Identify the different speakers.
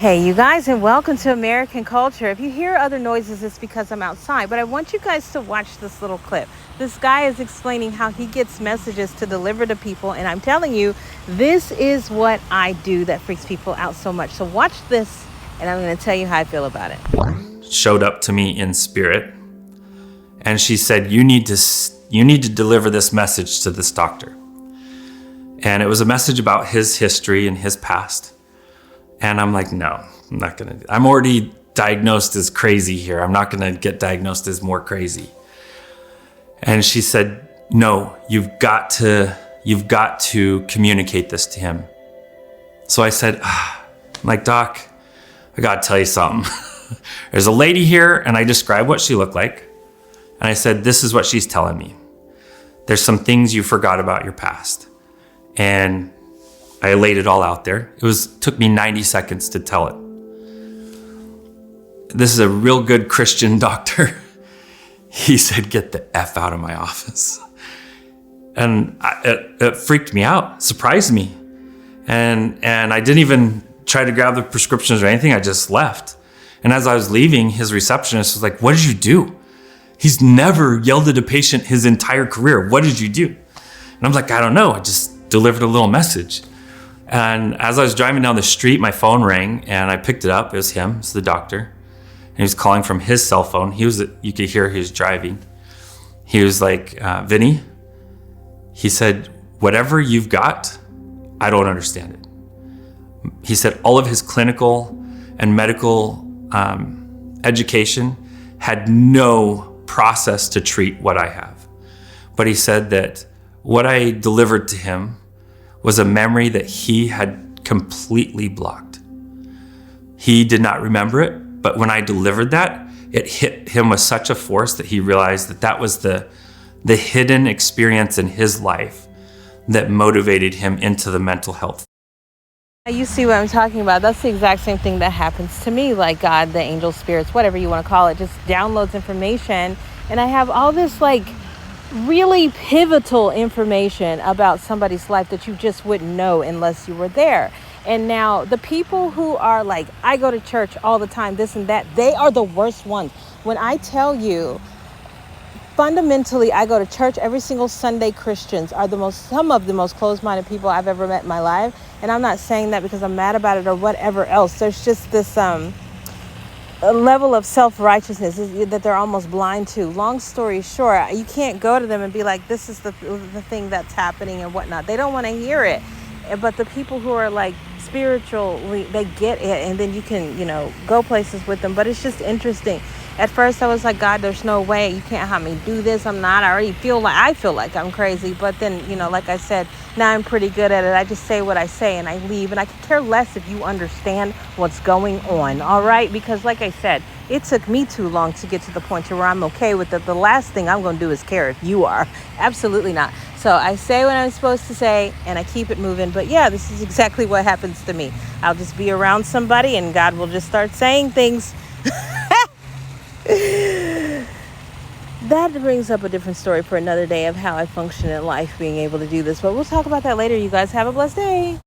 Speaker 1: Hey, you guys, and welcome to American Culture. If you hear other noises, it's because I'm outside, but I want you guys to watch this little clip. This guy is explaining how he gets messages to deliver to people, and I'm telling you, this is what I do that freaks people out so much. So watch this, and I'm going to tell you how I feel about it.
Speaker 2: Showed up to me in spirit, and she said, you need to deliver this message to this doctor. And it was a message about his history and his past. And I'm like, no, I'm not gonna. I'm already diagnosed as crazy here. I'm not gonna get diagnosed as more crazy. And she said, no, you've got to communicate this to him. So I said, I'm like, Doc, I gotta tell you something. There's a lady here, and I described what she looked like. And I said, this is what she's telling me. There's some things you forgot about your past. And I laid it all out there. Took me 90 seconds to tell it. This is a real good Christian doctor. He said, get the F out of my office. And it freaked me out, surprised me. And I didn't even try to grab the prescriptions or anything. I just left. And as I was leaving, his receptionist was like, what did you do? He's never yelled at a patient his entire career. What did you do? And I'm like, I don't know. I just delivered a little message. And as I was driving down the street, my phone rang and I picked it up. It was him, it's the doctor. And he was calling from his cell phone. You could hear he was driving. He was like, Vinny, he said, whatever you've got, I don't understand it. He said all of his clinical and medical education had no process to treat what I have. But he said that what I delivered to him was a memory that he had completely blocked. He did not remember it, but when I delivered that, it hit him with such a force that he realized that was the hidden experience in his life that motivated him into the mental health.
Speaker 1: You see what I'm talking about? That's the exact same thing that happens to me, like God, the angel, spirits, whatever you want to call it, just downloads information. And I have all this really pivotal information about somebody's life that you just wouldn't know unless you were there. And now the people who are like, I go to church all the time, this and that, they are the worst ones. When I tell you, fundamentally, I go to church every single Sunday. Christians are some of the most closed-minded people I've ever met in my life. And I'm not saying that because I'm mad about it or whatever else. There's just this a level of self-righteousness that they're almost blind to. Long story short, you can't go to them and be like, this is the thing that's happening and whatnot. They don't want to hear it. But the people who are like spiritually, they get it, and then you can, go places with them. But it's just interesting. At first I was like, God, there's no way. You can't have me do this. I already feel like I'm crazy. But then, like I said, now I'm pretty good at it. I just say what I say and I leave. And I could care less if you understand what's going on. All right. Because like I said, it took me too long to get to the point to where I'm okay with it. The last thing I'm going to do is care if you are. Absolutely not. So I say what I'm supposed to say and I keep it moving. But yeah, this is exactly what happens to me. I'll just be around somebody and God will just start saying things. That brings up a different story for another day of how I function in life, being able to do this. But we'll talk about that later, you guys. Have a blessed day.